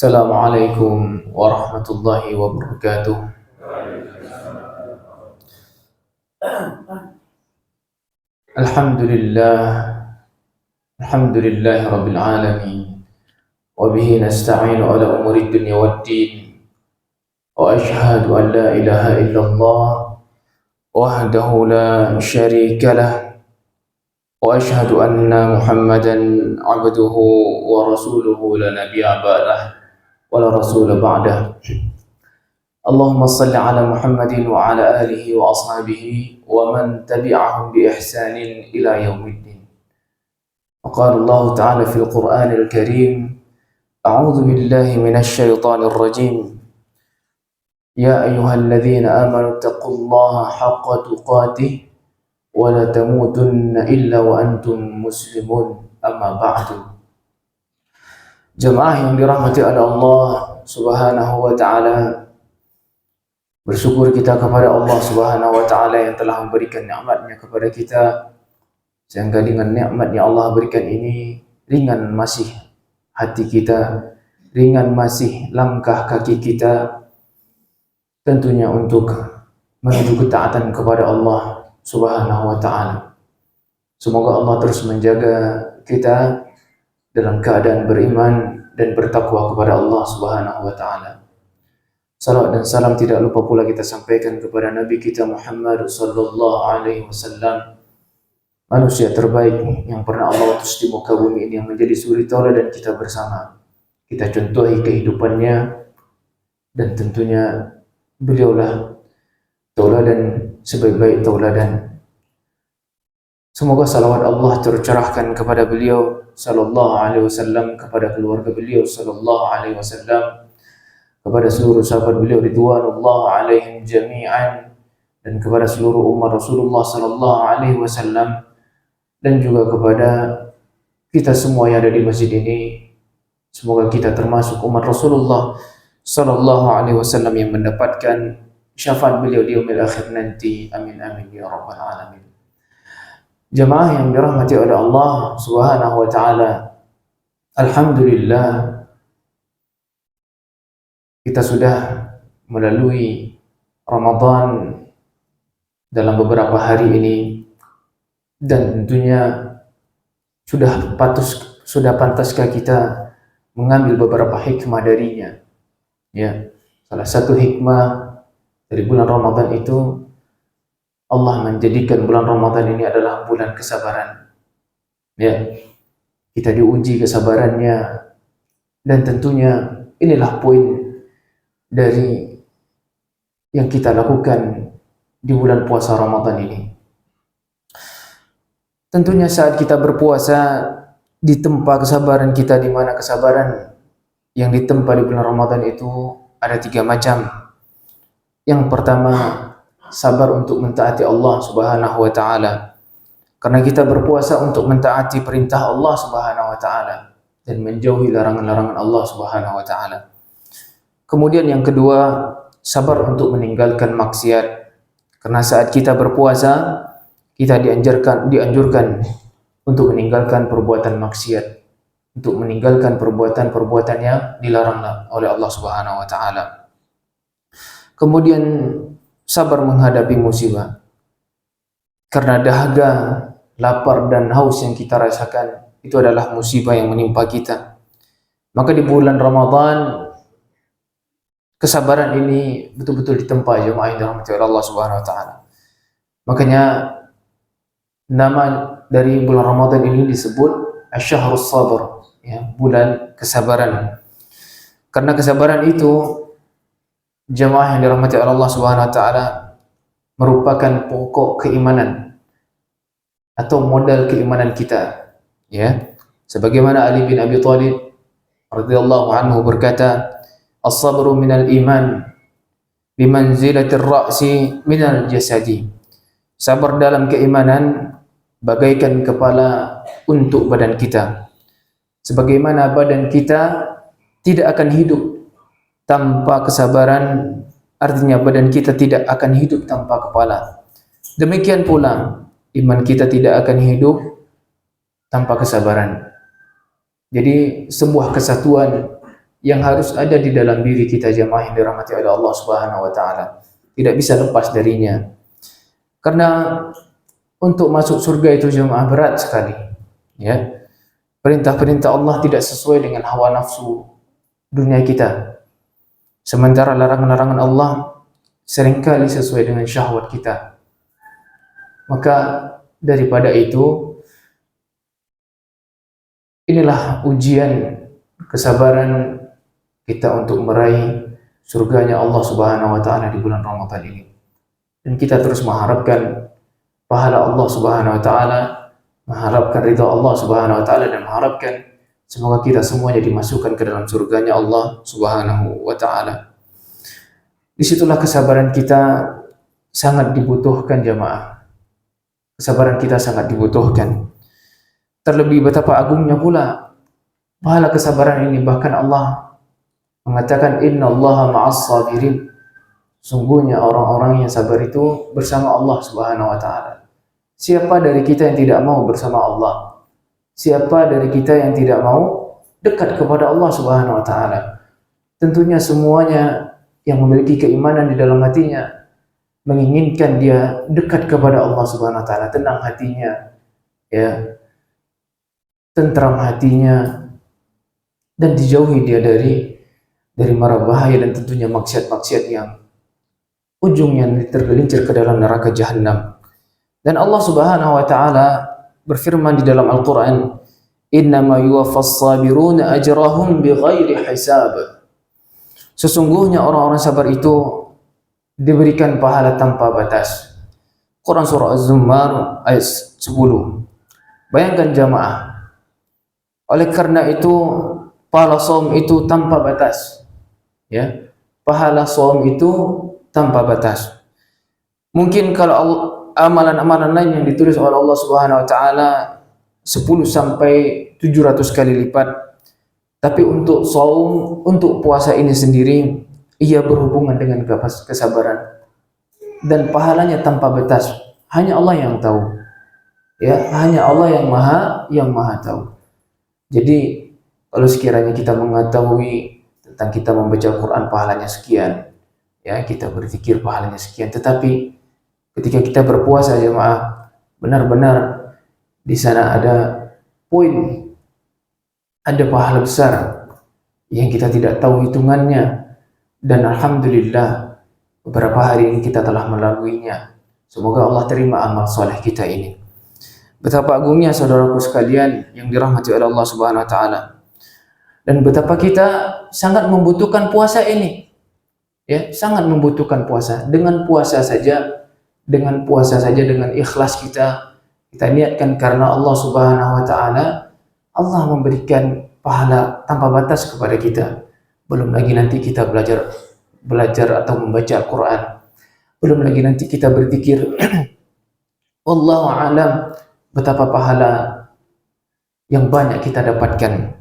Assalamualaikum warahmatullahi wabarakatuh. Alhamdulillah, alhamdulillahi rabbil alamin. Wa bihi nasta'inu ala umuri dunya waddin. Wa ashhadu an la ilaha illallah wahdahu la syarika lah. Wa ashhadu anna Muhammadan abduhu wa rasuluhu la nabiyya ba'dah wa la rasula ba'dah. Allahumma salli ala Muhammadin wa ala alihi wa ashabihi wa man tabi'ahum bi ihsanin ila yaumiddin. Wa qala Allah ta'ala fil Qur'anil Karim, a'udzu billahi minasy syaithanir rajim. Ya ayyuhalladzina amanu taqullaha haqqa tuqatih wa la tamutunna illa wa antum muslimun. Amma ba'du. Jemaah yang dirahmati oleh Allah Subhanahu wa taala, bersyukur kita kepada Allah Subhanahu wa taala yang telah memberikan nikmat-Nya kepada kita, sehingga dengan nikmat yang Allah berikan ini ringan masih hati kita, ringan masih langkah kaki kita, tentunya untuk menuju ketaatan kepada Allah Subhanahu wa taala. Semoga Allah terus menjaga kita dalam keadaan beriman dan bertakwa kepada Allah Subhanahu wa taala. Salawat dan salam tidak lupa pula kita sampaikan kepada Nabi kita Muhammad sallallahu alaihi wasallam, manusia terbaik yang pernah Allah utus di muka bumi ini, yang menjadi suri tauladan kita bersama. Kita contohi kehidupannya, dan tentunya beliaulah tauladan sebaik-baik tauladan. Semoga salawat Allah tercurahkan kepada beliau sallallahu alaihi wasallam, kepada keluarga beliau sallallahu alaihi wasallam, kepada seluruh sahabat beliau ridwanullah alaihim jami'an, dan kepada seluruh umat Rasulullah sallallahu alaihi wasallam, dan juga kepada kita semua yang ada di masjid ini. Semoga kita termasuk umat Rasulullah sallallahu alaihi wasallam yang mendapatkan syafaat beliau di yaumil akhir nanti. Amin amin ya rabbal alamin. Jemaah yang dirahmati oleh Allah Subhanahu wa taala, alhamdulillah kita sudah melalui Ramadan dalam beberapa hari ini, dan tentunya sudah pantaskah kita mengambil beberapa hikmah darinya. Ya, salah satu hikmah dari bulan Ramadan itu, Allah menjadikan bulan Ramadan ini adalah bulan kesabaran. Ya, kita diuji kesabarannya, dan tentunya inilah poin dari yang kita lakukan di bulan puasa Ramadan ini. Tentunya saat kita berpuasa ditempa kesabaran kita, di mana kesabaran yang ditempa di bulan Ramadan itu ada 3 macam. Yang pertama, sabar untuk mentaati Allah Subhanahu wa taala. Karena kita berpuasa untuk mentaati perintah Allah Subhanahu wa taala dan menjauhi larangan-larangan Allah Subhanahu wa taala. Kemudian yang kedua, sabar untuk meninggalkan maksiat. Karena saat kita berpuasa, kita dianjurkan untuk meninggalkan perbuatan maksiat, untuk meninggalkan perbuatan-perbuatan yang dilarang oleh Allah Subhanahu wa taala. Kemudian sabar menghadapi musibah. Karena dahaga, lapar dan haus yang kita rasakan itu adalah musibah yang menimpa kita. Maka di bulan Ramadan kesabaran ini betul-betul ditempa jemaah yang dirahmati oleh Allah Subhanahu wa taala. Makanya nama dari bulan Ramadan ini disebut Asy-Syahrus Sabr, ya, bulan kesabaran. Karena kesabaran itu, jemaah yang dirahmati oleh Allah Subhanahu wa taala, merupakan pokok keimanan atau modal keimanan kita, ya. Sebagaimana Ali bin Abi Thalib radhiyallahu anhu berkata, as-sabru minal iman bimanzilatir ra'si minal jasadi. Sabar dalam keimanan bagaikan kepala untuk badan kita. Sebagaimana badan kita tidak akan hidup tanpa kesabaran, artinya badan kita tidak akan hidup tanpa kepala. Demikian pula iman kita tidak akan hidup tanpa kesabaran. Jadi sebuah kesatuan yang harus ada di dalam diri kita jemaah yang dirahmati oleh Allah Subhanahu wa taala. Tidak bisa lepas darinya. Karena untuk masuk surga itu jemaah berat sekali. Ya. Perintah-perintah Allah tidak sesuai dengan hawa nafsu dunia kita. Sementara larangan-larangan Allah seringkali sesuai dengan syahwat kita. Maka daripada itu, inilah ujian kesabaran kita untuk meraih surganya Allah Subhanahu wa taala di bulan Ramadan ini. Dan kita terus mengharapkan pahala Allah Subhanahu wa taala, mengharapkan ridha Allah Subhanahu wa taala, dan mengharapkan semoga kita semuanya dimasukkan ke dalam surganya Allah Subhanahu wa taala. Disitulah kesabaran kita sangat dibutuhkan jemaah. Kesabaran kita sangat dibutuhkan. Terlebih betapa agungnya pula pahala kesabaran ini. Bahkan Allah mengatakan innallaha ma'as sabirin. Sungguhnya orang-orang yang sabar itu bersama Allah Subhanahu wa taala. Siapa dari kita yang tidak mau bersama Allah? Siapa dari kita yang tidak mau dekat kepada Allah Subhanahu wa taala? Tentunya semuanya yang memiliki keimanan di dalam hatinya menginginkan dia dekat kepada Allah Subhanahu wa taala, tenang hatinya, ya, tentram hatinya, dan dijauhi dia dari mara bahaya dan tentunya maksiat-maksiat yang ujungnya tergelincir ke dalam neraka jahanam. Dan Allah Subhanahu wa taala berfirman di dalam Al-Qur'an, "Innama yuwaffas sabiruna ajrahum bighairi hisab." Sesungguhnya orang-orang sabar itu diberikan pahala tanpa batas. Quran surah Az-Zumar ayat 10. Bayangkan jamaah, oleh karena itu pahala saum itu tanpa batas. Ya, pahala saum itu tanpa batas. Mungkin kalau amalan-amalan lain yang ditulis oleh Allah Subhanahu wa taala 10 sampai 700 kali lipat. Tapi untuk saum, untuk puasa ini sendiri, ia berhubungan dengan kesabaran dan pahalanya tanpa batas. Hanya Allah yang tahu. Ya, hanya Allah yang maha tahu. Jadi kalau sekiranya kita mengetahui tentang kita membaca Al-Quran pahalanya sekian, ya, kita berpikir pahalanya sekian, tetapi ketika kita berpuasa jemaah, benar-benar di sana ada poin, ada pahala besar yang kita tidak tahu hitungannya, dan alhamdulillah beberapa hari ini kita telah melaluinya. Semoga Allah terima amal soleh kita ini. Betapa agungnya saudaraku sekalian yang dirahmati oleh Allah Subhanahu wa taala. Dan betapa kita sangat membutuhkan puasa ini. Ya, sangat membutuhkan puasa. Dengan puasa saja, dengan ikhlas kita niatkan karena Allah Subhanahu wa taala, Allah memberikan pahala tanpa batas kepada kita. Belum lagi nanti kita belajar atau membaca Al-Quran. Belum lagi nanti kita berzikir. Wallahu a'lam, betapa pahala yang banyak kita dapatkan.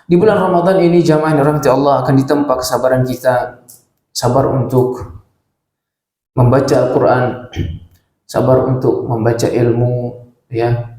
Di bulan Ramadan ini jamaah yang dirahmati Allah akan ditempa kesabaran kita. Sabar untuk membaca Al-Quran, sabar untuk membaca ilmu, ya.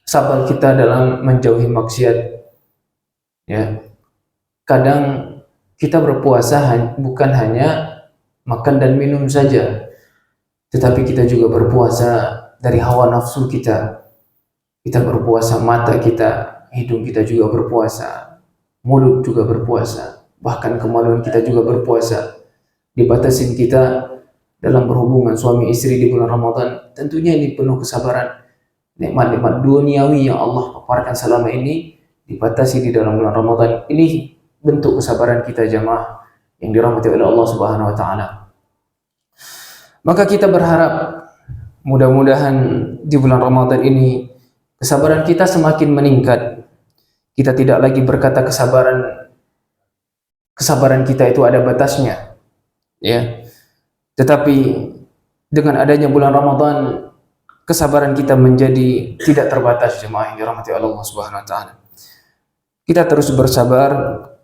Sabar kita dalam menjauhi maksiat. Ya. Kadang kita berpuasa bukan hanya makan dan minum saja, tetapi kita juga berpuasa dari hawa nafsu kita. Kita berpuasa mata kita, hidung kita juga berpuasa, mulut juga berpuasa, bahkan kemaluan kita juga berpuasa. Dibatasin kita dalam berhubungan suami istri di bulan Ramadan. Tentunya ini penuh kesabaran. Nikmat-nikmat duniawi yang Allah paparkan selama ini dibatasi di dalam bulan Ramadan. Ini bentuk kesabaran kita jamaah yang dirahmati oleh Allah Subhanahu wa taala. Maka kita berharap mudah-mudahan di bulan Ramadan ini kesabaran kita semakin meningkat. Kita tidak lagi berkata kesabaran kita itu ada batasnya. Ya. Tetapi dengan adanya bulan Ramadan, kesabaran kita menjadi tidak terbatas jemaah yang dirahmati Allah Subhanahu wa taala. Kita terus bersabar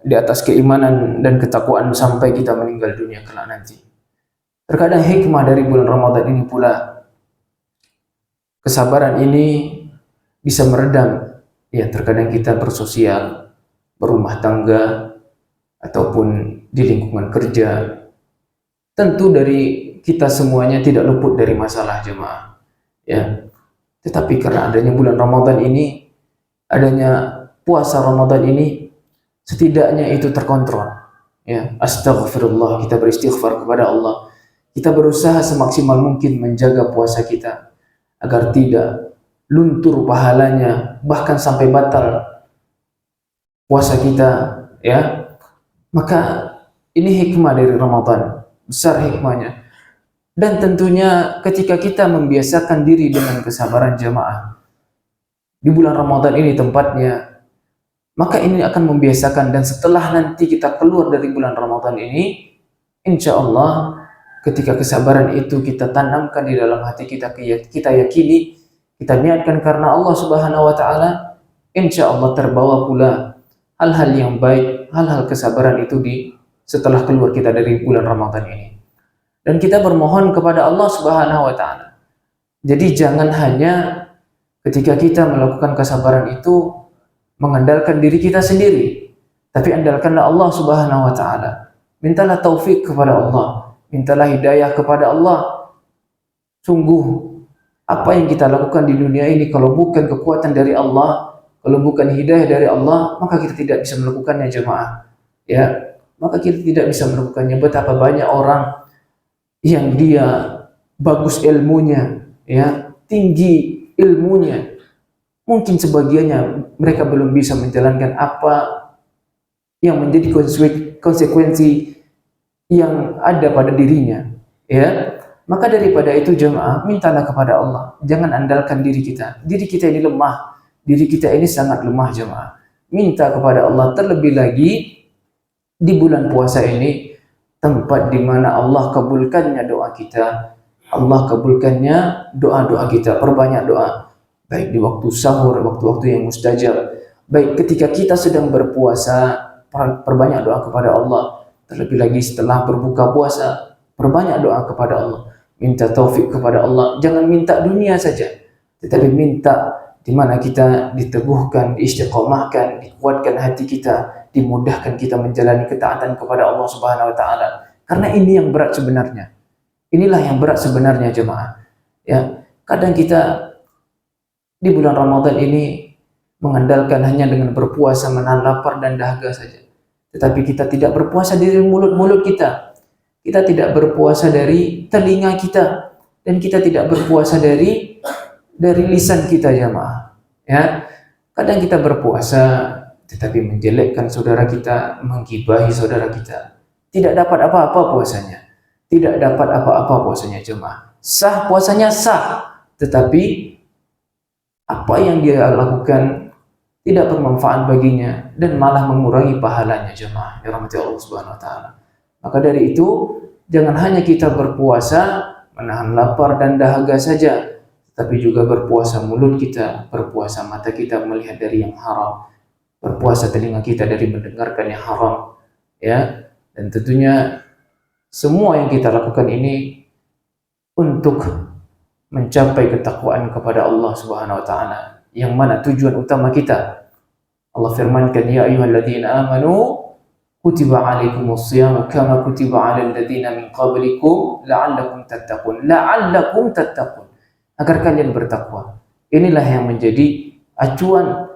di atas keimanan dan ketakwaan sampai kita meninggal dunia kelak nanti. Terkadang hikmah dari bulan Ramadan ini pula, kesabaran ini bisa meredam, ya, terkadang kita bersosial berumah tangga, ataupun di lingkungan kerja. Tentu dari kita semuanya tidak luput dari masalah jemaah, ya. Tetapi karena adanya bulan Ramadan ini, adanya puasa Ramadan ini, setidaknya itu terkontrol. Ya, astagfirullah, kita beristighfar kepada Allah. Kita berusaha semaksimal mungkin menjaga puasa kita agar tidak luntur pahalanya, bahkan sampai batal puasa kita, ya. Maka ini hikmah dari Ramadan, besar hikmahnya. Dan tentunya ketika kita membiasakan diri dengan kesabaran jamaah di bulan Ramadan ini tempatnya, maka ini akan membiasakan. Dan setelah nanti kita keluar dari bulan Ramadan ini, insya Allah ketika kesabaran itu kita tanamkan di dalam hati kita, kita yakini, kita niatkan karena Allah Subhanahu wa Ta'ala, insya Allah terbawa pula hal-hal yang baik, hal-hal kesabaran itu setelah keluar kita dari bulan Ramadan ini. Dan kita bermohon kepada Allah Subhanahu wa Ta'ala. Jadi jangan hanya ketika kita melakukan kesabaran itu mengandalkan diri kita sendiri, tapi andalkanlah Allah Subhanahu wa Ta'ala. Mintalah taufik kepada Allah, mintalah hidayah kepada Allah. Sungguh apa yang kita lakukan di dunia ini kalau bukan kekuatan dari Allah, kalau bukan hidayah dari Allah, maka kita tidak bisa melakukannya jemaah. Ya, maka kita tidak bisa melakukannya. Betapa banyak orang yang dia bagus ilmunya, ya, tinggi ilmunya, mungkin sebagiannya mereka belum bisa menjalankan apa yang menjadi konsekuensi yang ada pada dirinya, ya. Maka daripada itu jemaah, mintalah kepada Allah, jangan andalkan diri kita. Diri kita ini lemah, diri kita ini sangat lemah jemaah. Minta kepada Allah, terlebih lagi di bulan puasa ini, tempat di mana Allah kabulkannya doa kita, Allah kabulkannya doa-doa kita. Perbanyak doa, baik di waktu sahur, waktu-waktu yang mustajab, baik ketika kita sedang berpuasa, perbanyak doa kepada Allah. Terlebih lagi setelah berbuka puasa, perbanyak doa kepada Allah. Minta taufik kepada Allah. Jangan minta dunia saja, tetapi minta di mana kita diteguhkan, diistiqomahkan, dikuatkan hati kita, dimudahkan kita menjalani ketaatan kepada Allah Subhanahu wa Ta'ala. Karena ini yang berat sebenarnya. Inilah yang berat sebenarnya jemaah. Ya, kadang kita di bulan Ramadan ini mengandalkan hanya dengan berpuasa menahan lapar dan dahaga saja. Tetapi kita tidak berpuasa dari mulut-mulut kita. Kita tidak berpuasa dari telinga kita, dan kita tidak berpuasa dari lisan kita jemaah. Ya, kadang kita berpuasa tetapi menjelekkan saudara kita, menggibahi saudara kita. Tidak dapat apa-apa puasanya. Tidak dapat apa-apa puasanya jemaah. Sah puasanya sah, tetapi apa yang dia lakukan tidak bermanfaat baginya dan malah mengurangi pahalanya jemaah. Ya rahmati Allah Subhanahu wa Ta'ala. Maka dari itu, jangan hanya kita berpuasa menahan lapar dan dahaga saja, tapi juga berpuasa mulut kita, berpuasa mata kita melihat dari yang haram, berpuasa telinga kita dari mendengarkan yang haram, ya. Dan tentunya semua yang kita lakukan ini untuk mencapai ketakwaan kepada Allah Subhanahu wa Ta'ala, yang mana tujuan utama kita. Allah firmankan, ya ayyuhalladzina amanu kutiba alaikumus shiyam kama kutiba alal ladzina min qablikum la'allakum tattaqun. La'allakum tattaqun, agar kalian bertakwa. Inilah yang menjadi acuan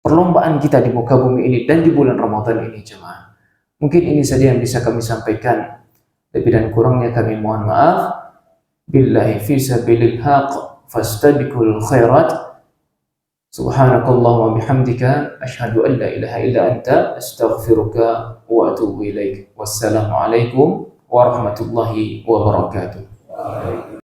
perlombaan kita di muka bumi ini dan di bulan Ramadan ini jemaah. Mungkin ini saja yang bisa kami sampaikan. Lebih dan kurangnya kami mohon maaf. Billahi fi sabilil haq fastabiqul khairat. Subhanakallahumma bihamdika asyhadu an la ilaha illa anta astaghfiruka wa atubu ilaik. Wassalamualaikum warahmatullahi wabarakatuh.